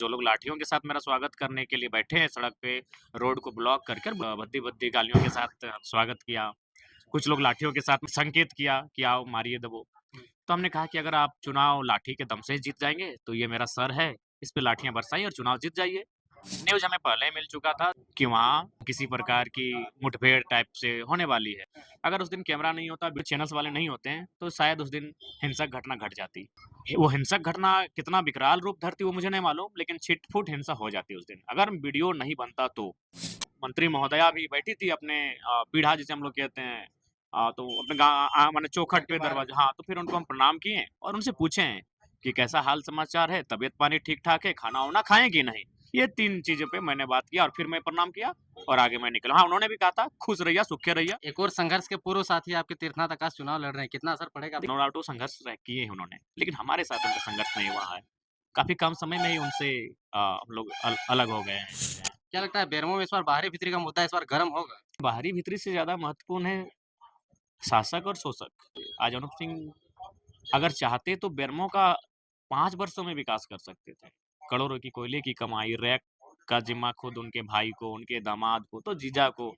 जो लोग लाठियों के साथ मेरा स्वागत करने के लिए बैठे हैं सड़क पे, रोड को ब्लॉक कर कर भद्दी-भद्दी गालियों के साथ स्वागत किया। कुछ लोग लाठियों के साथ संकेत किया कि आओ मारिए दबो। तो हमने कहा कि अगर आप चुनाव लाठी के दम से ही जीत जाएँगे, तो ये मेरा सर है, इस पे लाठियाँ बरसाइए और चुनाव जीत जाइए। न्यूज़ हमें पहले ही मिल चुका था कि वहाँ किसी प्रकार की मुठभेड़ टाइप से होने वाली है। अगर उस दिन कैमरा नहीं होता, चैनल्स वाले नहीं होते हैं, तो शायद उस दिन हिंसक घटना घट जाती। वो हिंसक घटना कितना विकराल रूप धरती वो मुझे नहीं मालूम, लेकिन छिट-फुट हिंसा हो जाती उस दिन। अगर वीडियो नहीं बनता तो। मंत्री महोदया भी बैठी थी अपने पीढ़ा जिसे हम लोग कहते हैं तो अपने माने चौखट पे दरवाजा हाँ, तो फिर उनको हम प्रणाम किए और उनसे पूछे कि कैसा हाल समाचार है? तबीयत पानी ठीक-ठाक है? खाना-वाना खाएँ कि नहीं? ये 3 चीज़ों पे मैंने बात किया और फिर मैं प्रणाम किया और आगे मैं निकला। हाँ, उन्होंने भी कहा था, "खुश रहिया, सुखे रहिया।" एक और संघर्ष के पूर्व साथी आपके तीर्थनाथ आकाश चुनाव लड़ रहे हैं, कितना असर पड़ेगा आप नो डाउट वो संघर्ष किए हैं उन्होंने, लेकिन हमारे साथ उनका संघर्ष नहीं हुआ है। काफ़ी कम समय में ही उनसे हम लोग अलग हो गए हैं। क्या लगता है बेरमो में इस बार बाहरी-भीतरी का मुद्दा इस बार गर्म होगा? बाहरी-भीतरी से ज़्यादा महत्वपूर्ण है शासक और शोषक। आज अनुप सिंह अगर चाहते तो बेरमो का 5 वर्षों में विकास कर सकते थे। करोड़ों की कोयले की कमाई, रैक का ज़िम्मा खुद उनके भाई को, उनके दामाद को, तो जीजा को,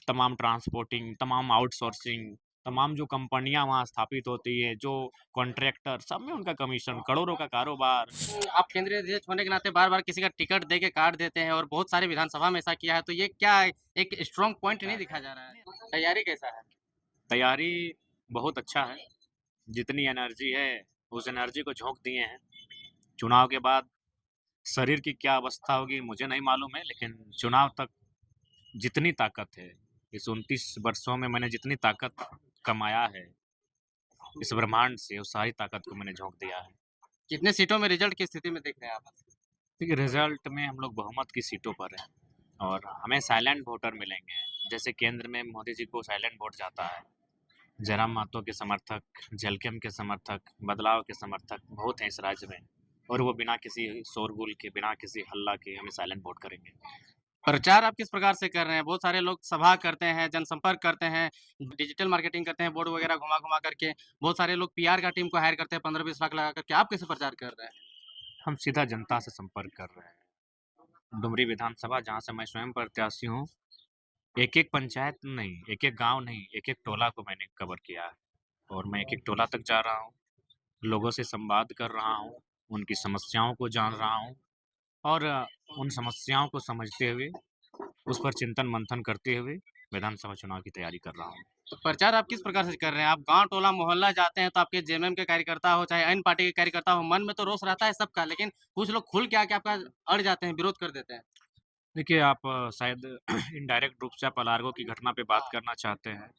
तमाम ट्रांसपोर्टिंग, तमाम आउटसोर्सिंग, तमाम जो कंपनियाँ वहाँ स्थापित होती हैं, जो कॉन्ट्रैक्टर, सब में उनका कमीशन, करोड़ों का कारोबार। आप केंद्रीय अध्यक्ष होने के नाते बार-बार किसी का टिकट दे के काट देते हैं और बहुत सारे विधानसभा में ऐसा किया है, तो ये क्या एक स्ट्रॉन्ग पॉइंट नहीं दिखा जा रहा है? तैयारी कैसा है? तैयारी बहुत अच्छा है, जितनी एनर्जी है, उस एनर्जी को झोंक दिए हैं। चुनाव के बाद शरीर की क्या अवस्था होगी मुझे नहीं मालूम है, लेकिन चुनाव तक जितनी ताकत है, इस 29 वर्षों में मैंने जितनी ताकत कमाया है, इस ब्रह्मांड से, उस सारी ताकत को मैंने झोंक दिया है। कितने सीटों में रिजल्ट की स्थिति में देख रहे हैं आप? देखिए, रिज़ल्ट में हम लोग बहुमत की सीटों पर हैं और हमें साइलेंट वोटर मिलेंगे। जैसे केंद्र में मोदी जी को साइलेंट वोट जाता है, जयराम महतो के समर्थक, झेलकम के समर्थक, बदलाव के समर्थक बहुत हैं इस राज्य में और वो बिना किसी शोरगुल के, बिना किसी हल्ला के हमें साइलेंट वोट करेंगे। प्रचार आप किस प्रकार से कर रहे हैं? बहुत सारे लोग सभा करते हैं, जनसंपर्क करते हैं, डिजिटल मार्केटिंग करते हैं, बोर्ड वगैरह घुमा-घुमा करके। बहुत सारे लोग पीआर का टीम को हायर करते हैं 15-20 लाख लगा करके। आप कैसे प्रचार कर रहे हैं? हम सीधा जनता से संपर्क कर रहे हैं। डुमरी विधानसभा जहाँ से मैं स्वयं प्रत्याशी हूँ, एक-एक पंचायत नहीं, एक-एक गाँव नहीं, एक-एक टोला को मैंने कवर किया है और मैं एक-एक टोला तक जा रहा हूँ, लोगों से संवाद कर रहा हूँ, उनकी समस्याओं को जान रहा हूँ और उन समस्याओं को समझते हुए, उस पर चिंतन-मंथन करते हुए विधानसभा चुनाव की तैयारी कर रहा हूँ। तो प्रचार आप किस प्रकार से कर रहे हैं? आप गाँव, टोला, मोहल्ला जाते हैं तो आपके जेएमएम के कार्यकर्ता हो, चाहे अन्य पार्टी के कार्यकर्ता हो, मन में तो रोष रहता है सबका, लेकिन कुछ लोग खुल के आके आपका अड़ जाते हैं, विरोध कर देते हैं। देखिए, आप शायद इनडायरेक्ट रूप से आप अलार्गो की घटना पे बात करना चाहते हैं।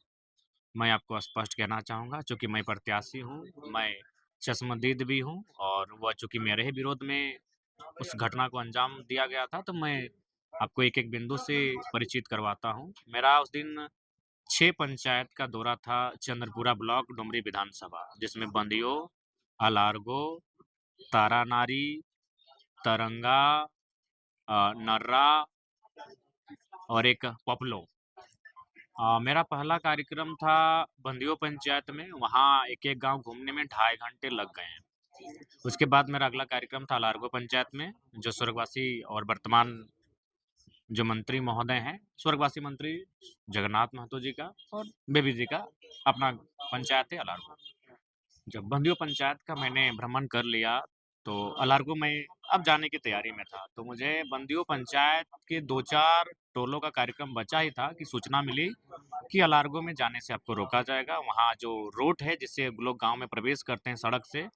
मैं आपको स्पष्ट कहना चाहूँगा चूँकि मैं प्रत्याशी हूँ, मैं चश्मदीद भी हूँ और वह चूँकि मेरे ही विरोध में उस घटना को अंजाम दिया गया था, तो मैं आपको एक-एक बिंदु से परिचित करवाता हूँ। मेरा उस दिन 6 पंचायत का दौरा था चंद्रपुरा ब्लॉक डुमरी विधानसभा, जिसमें बंदियों, अलारगो, तारानारी, तरंगा नर्रा और एक पपलो। मेरा पहला कार्यक्रम था बंदियों पंचायत में, वहाँ एक-एक गाँव घूमने में ढाई घंटे लग गए हैं। उसके बाद मेरा अगला कार्यक्रम था लारगो पंचायत में, जो स्वर्गवासी और वर्तमान जो मंत्री महोदय हैं, स्वर्गवासी मंत्री जगन्नाथ महतो जी का और बेबी जी का अपना पंचायत है अलारगो। जब बंदियों पंचायत का मैंने भ्रमण कर लिया, तो अलारगो में अब जाने की तैयारी में था। तो मुझे बंदियों पंचायत के 2-4 टोलों का कार्यक्रम बचा ही था कि सूचना मिली कि अलारगो में जाने से आपको रोका जाएगा। वहाँ जो रूट है जिससे लोग गाँव में प्रवेश करते हैं सड़क से,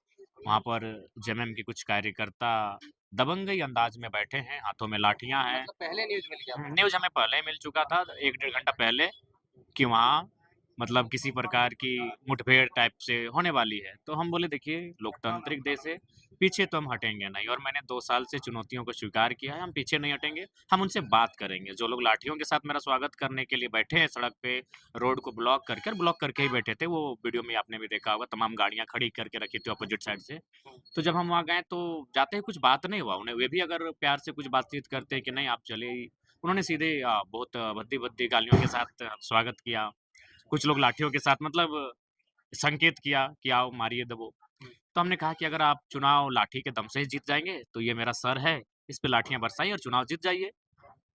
वहाँ पर जेएमएम के कुछ कार्यकर्ता दबंगई अंदाज में बैठे हैं, हाथों में लाठियाँ हैं। मतलब पहले न्यूज़ मिल गया आपको? न्यूज़ हमें पहले ही मिल चुका था 1 डेढ़ घंटा पहले कि वहाँ मतलब किसी प्रकार की मुठभेड़ टाइप से होने वाली है। तो हम बोले देखिए लोकतांत्रिक देश है, पीछे तो हम हटेंगे नहीं और मैंने 2 साल से चुनौतियों को स्वीकार किया है, हम पीछे नहीं हटेंगे, हम उनसे बात करेंगे। जो लोग लाठियों के साथ मेरा स्वागत करने के लिए बैठे हैं सड़क पे, रोड को ब्लॉक करके ही बैठे थे, वो वीडियो में आपने भी देखा होगा, तमाम गाड़ियाँ खड़ी करके रखी थी अपोजिट साइड से। तो जब हम वहाँ गए तो जाते ही कुछ बात नहीं हुआ, उन्हें वे भी अगर प्यार से कुछ बातचीत करते कि नहीं आप चलिए, उन्होंने सीधे बहुत भद्दी-भद्दी गालियों के साथ स्वागत किया। कुछ लोग लाठियों के साथ मतलब संकेत किया कि आओ मारिए दबो। तो हमने कहा कि अगर आप चुनाव लाठी के दम से ही जीत जाएँगे, तो ये मेरा सर है, इस पे लाठियाँ बरसाई और चुनाव जीत जाइए।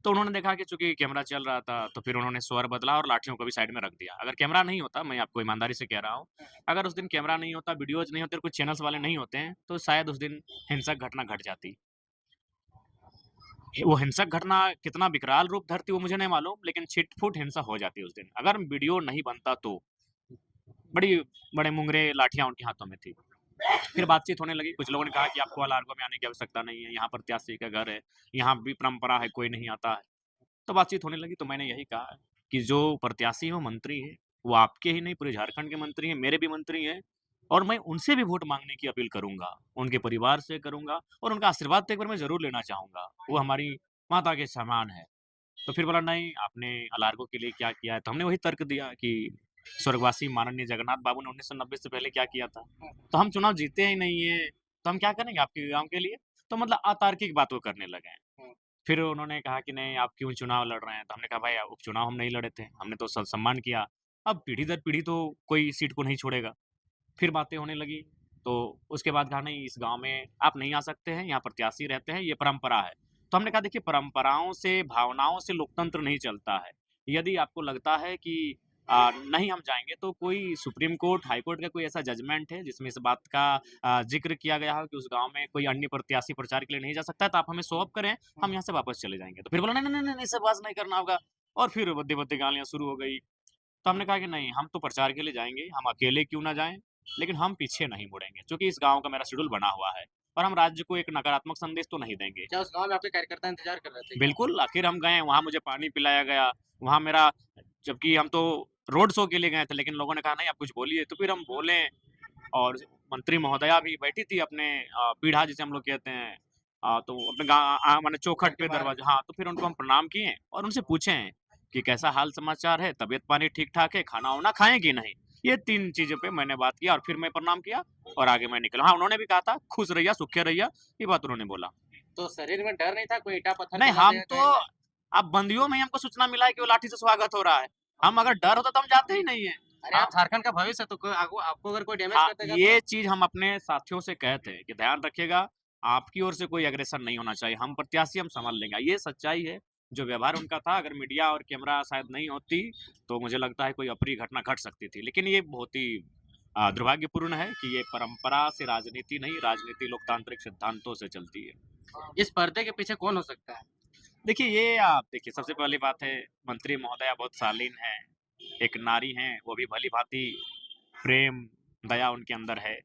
तो उन्होंने देखा कि चूँकि कैमरा चल रहा था, तो फिर उन्होंने स्वर बदला और लाठियों को भी साइड में रख दिया। अगर कैमरा नहीं होता, मैं आपको ईमानदारी से कह रहा हूँ, अगर उस दिन कैमरा नहीं होता, वीडियोज़ नहीं होते और कुछ चैनल्स वाले नहीं होते हैं, तो शायद उस दिन हिंसक घटना घट जाती। वो हिंसक घटना कितना विकराल रूप धरती वो मुझे नहीं मालूम, लेकिन छिट-फुट हिंसा हो जाती उस दिन। अगर वीडियो नहीं बनता तो, बड़ी बड़े मुंगरे लाठियाँ उनके हाथों में थी। फिर बातचीत होने लगी, कुछ लोगों ने कहा कि आपको अलारगो में आने की आवश्यकता नहीं है, यहाँ प्रत्याशी का घर है, यहाँ भी परंपरा है, कोई नहीं आता है। तो बातचीत होने लगी तो मैंने यही कहा कि जो प्रत्याशी हो, मंत्री हैं, वो आपके ही नहीं पूरे झारखंड के मंत्री हैं, मेरे भी मंत्री हैं और मैं उनसे भी वोट माँगने की अपील करूँगा, उनके परिवार से करूँगा और उनका आशीर्वाद तो एक बार मैं ज़रूर लेना चाहूँगा। वो हमारी माता के समान है। तो फिर बोला नहीं आपने अलार्गो के लिए क्या किया है? तो हमने वही तर्क दिया कि स्वर्गवासी माननीय जगन्नाथ बाबू ने 1990 से पहले क्या किया था? तो हम चुनाव जीते ही नहीं है, तो हम क्या करेंगे आपके गाँव के लिए? तो मतलब अतार्किक बात वो करने लगे हैं। फिर उन्होंने कहा कि नहीं आप क्यों चुनाव लड़ रहे हैं? तो हमने कहा भाई उपचुनाव हम नहीं लड़े थे, हमने तो सम्मान किया। अब पीढ़ी दर पीढ़ी तो कोई सीट को नहीं छोड़ेगा। फिर बातें होने लगी, तो उसके बाद कहा नहीं इस गाँव में आप नहीं आ सकते हैं, यहाँ प्रत्याशी रहते हैं, ये परंपरा है। तो हमने कहा देखिए परंपराओं से, भावनाओं से लोकतंत्र नहीं चलता है। यदि आपको लगता है कि नहीं हम जाएँगे तो कोई सुप्रीम कोर्ट, हाई कोर्ट का कोई ऐसा जजमेंट है जिसमें इस बात का ज़िक्र किया गया हो कि उस गाँव में कोई अन्य प्रत्याशी प्रचार के लिए नहीं जा सकता है, तो आप हमें शो ऑफ करें, हम यहाँ से वापस चले जाएँगे। तो फिर बोला नहीं, नहीं, नहीं, नहीं, ऐसे बहस नहीं करना होगा और फिर बद्दी-बद्दी गालियाँ शुरू हो गई। तो हमने कहा कि नहीं, हम तो प्रचार के लिए जाएँगे, हम अकेले क्यों ना जाएँ, लेकिन हम पीछे नहीं मुड़ेंगे, क्योंकि इस गाँव का मेरा शेड्यूल बना हुआ है और हम राज्य को एक नकारात्मक संदेश तो नहीं देंगे। क्या उस गाँव में आपके कार्यकर्ता इंतज़ार कर रहे थे क्या? बिल्कुल, आखिर हम गए, वहाँ मुझे पानी पिलाया गया, वहाँ मेरा जबकि हम तो रोड शो के लिए गए थे, लेकिन लोगों ने कहा नहीं आप कुछ बोलिए, तो फिर हम बोले और मंत्री महोदया भी बैठी थी अपने पीढ़ा जिसे हम लोग कहते हैं तो अपने माने घर चौखट के पे बाहर दरवाजा हाँ, तो फिर उनको हम प्रणाम किए और उनसे पूछे कि कैसा हाल समाचार है, तबीयत पानी ठीक-ठाक है, खाना-वाना खाएँ कि नहीं? ये 3 चीज़ों पे मैंने बात किया और फिर मैं प्रणाम किया और आगे मैं निकला। हाँ, उन्होंने भी कहा था, खुश रहिया, सुखी रहिया, ये बात उन्होंने बोला। तो शरीर में डर नहीं था कोई ईंटा पत्थर नहीं, चला हम देगा तो कहेंगे? अब बंदियों में ही हमको सूचना मिला है कि वो लाठी से स्वागत हो रहा है। हम अगर डर होता तो हम जाते ही नहीं है। अरे हाँ। आप झारखंड का भविष्य है तो कोई आपको आपको अगर कोई डैमेज हाँ, कर देगा तो? ये चीज़ हम अपने साथियों से कहते हैं कि ध्यान रखिएगा, आपकी ओर से कोई एग्रेशन नहीं होना चाहिए, हम प्रत्याशी हम सँभाल लेंगे। ये सच्चाई है, जो व्यवहार उनका था अगर मीडिया और कैमरा शायद नहीं होती, तो मुझे लगता है कोई अप्रिय घटना घट सकती थी। लेकिन ये बहुत ही दुर्भाग्यपूर्ण है कि ये परंपरा से राजनीति नहीं, राजनीति लोकतांत्रिक सिद्धांतों से चलती है। इस पर्दे के पीछे कौन हो सकता है? देखिए, ये आप देखिए सबसे पहली बात है, मंत्री महोदया बहुत शालीन हैं, एक नारी हैं, वो भी भली-भाँति प्रेम, दया उनके अंदर है।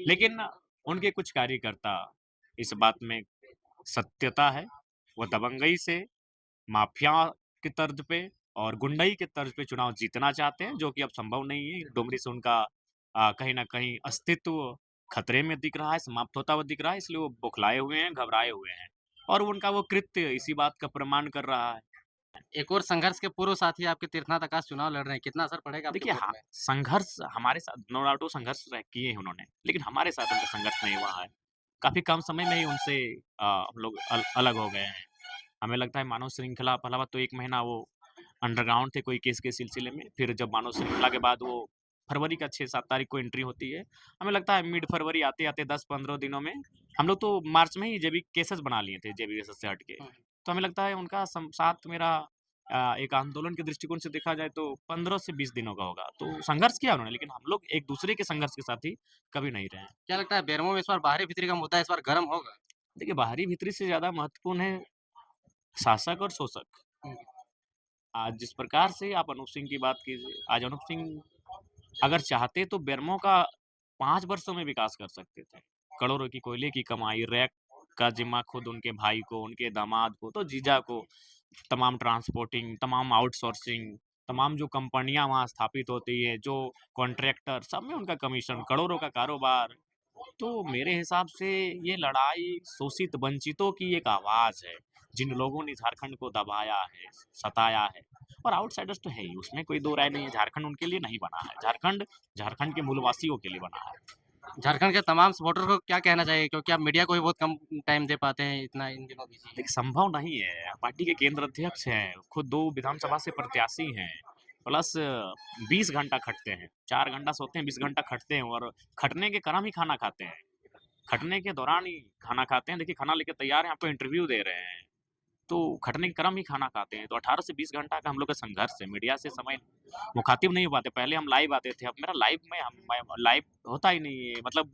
लेकिन उनके कुछ कार्यकर्ता इस बात में सत्यता है, वो दबंगई से, माफ़िया की तर्ज पे और गुंडई के तर्ज पे चुनाव जीतना चाहते हैं, जो कि अब संभव नहीं है। डुमरी से उनका कहीं न कहीं अस्तित्व खतरे में दिख रहा है, समाप्त होता हुआ दिख रहा है, इसलिए वो बौखलाए हुए हैं, घबराए हुए हैं और उनका वो कृत्य इसी बात का प्रमाण कर रहा है। एक और संघर्ष के पूर्व साथी आपके तीर्थनाथ आकाश चुनाव लड़ रहे हैं, कितना असर पड़ेगा आपके देखिए वोट हाँ, में? संघर्ष हमारे साथ नो डाउट वो संघर्ष किए हैं उन्होंने, लेकिन हमारे साथ उनका संघर्ष नहीं हुआ है। काफ़ी कम समय में ही उनसे हम लोग अलग हो गए हैं। हमें लगता है मानव श्रृंखला पहला बात तो 1 महीना वो अंडरग्राउंड थे कोई केस के सिलसिले में, फिर जब मानव श्रृंखला के बाद वो फरवरी का 6-7 तारीख को एंट्री होती है। हमें लगता है मिड फरवरी आते-आते 10-15 दिनों में हम लोग तो मार्च में ही जेबी केसेज़ बना लिए थे जेबीएसएस से हट के। हुँ, तो हमें लगता है उनका साथ मेरा एक आंदोलन के दृष्टिकोण से देखा जाए तो 15 से 20 दिनों का होगा। तो संघर्ष किया उन्होंने लेकिन हम लोग एक-दूसरे के संघर्ष के साथी कभी नहीं रहे हैं। क्या लगता है बेरमो में इस बार बाहरी-भीतरी का मुद्दा इस बार गर्म होगा? देखिए बाहरी-भीतरी से ज़्यादा महत्वपूर्ण है शासक और शोषक। हुँ, आज जिस प्रकार से आप अनूप सिंह की बात कीजिए, आज अनूप सिंह अगर चाहते तो बेरमो का 5 वर्षों में विकास कर सकते थे। करोड़ों की कोयले की कमाई, रैक का ज़िम्मा खुद उनके भाई को, उनके दामाद को, तो जीजा को, तमाम ट्रांसपोर्टिंग, तमाम आउटसोर्सिंग, तमाम जो कंपनियाँ वहाँ स्थापित होती हैं, जो कॉन्ट्रैक्टर, सब में उनका कमीशन, करोड़ों का कारोबार। तो मेरे हिसाब से ये लड़ाई शोषित वंचितों की एक आवाज़ है, जिन लोगों ने झारखंड को दबाया है, सताया है और आउटसाइडर्स तो है ही, उसमें कोई दो राय नहीं है, झारखंड उनके लिए नहीं बना है, झारखंड, झारखंड के मूलवासियों के लिए बना है। झारखंड के तमाम सपोर्टर को क्या कहना चाहिए? क्योंकि आप मीडिया को भी बहुत कम टाइम दे पाते हैं, इतना इन दिनों बिज़ी हैं। देखिए संभव नहीं है, पार्टी के केंद्र अध्यक्ष हैं, खुद 2 विधानसभा से प्रत्याशी हैं, प्लस 20 घंटा खटते हैं, 4 घंटा सोते हैं, 20 घंटा खटते हैं और खटने के क्रम ही खाना खाते हैं। खटने के दौरान ही खाना खाते हैं। देखिए खाना लेके तैयार हैं, आपको इंटरव्यू दे रहे हैं, तो खटने के क्रम ही खाना खाते हैं। तो 18 से 20 घंटा का हम लोग का संघर्ष है। मीडिया से समय मुखातिब नहीं हो पाते। पहले हम लाइव आते थे, अब मेरा लाइव में मैं लाइव होता ही नहीं है, मतलब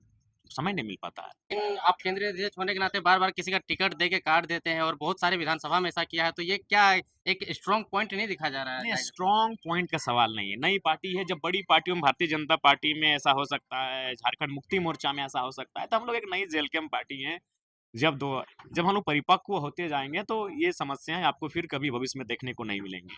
समय नहीं मिल पाता है। लेकिन आप केंद्रीय अध्यक्ष होने के नाते बार-बार किसी का टिकट दे के काट देते हैं और बहुत सारे विधानसभा में ऐसा किया है, तो ये क्या एक स्ट्रॉन्ग पॉइंट नहीं दिखा जा रहा है नहीं, टाइगर? स्ट्रॉन्ग पॉइंट का सवाल नहीं है। नई पार्टी है, जब बड़ी पार्टियों में भारतीय जनता पार्टी में ऐसा हो सकता है, झारखंड मुक्ति मोर्चा में ऐसा हो सकता है, तो हम लोग एक नई जेलकम पार्टी हैं। जब दो जब हम लोग परिपक्व होते जाएँगे, तो ये समस्याएँ आपको फिर कभी भविष्य में देखने को नहीं मिलेंगी।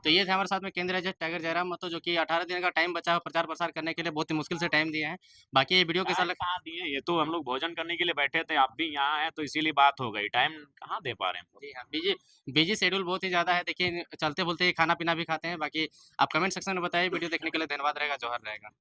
तो ये थे हमारे साथ में केंद्रीय अध्यक्ष टाइगर जयराम महतो जो कि 18 दिन का टाइम बचा है प्रचार-प्रसार करने के लिए बहुत ही मुश्किल से टाइम दिए हैं। बाकी ये वीडियो कैसा टाइम लग कहाँ दिए, ये तो हम लोग भोजन करने के लिए बैठे थे, आप भी यहाँ हैं, तो इसीलिए बात हो गई। टाइम कहाँ दे पा रहे हैं हम लोग। जी हाँ, बिज़ी शेड्यूल बहुत ही ज़्यादा है। देखिए चलते-बोलते ये खाना-पीना भी खाते हैं। बाकी आप कमेंट सेक्शन में बताइए वीडियो देखने के लिए धन्यवाद रहेगा, जौहर रहेगा।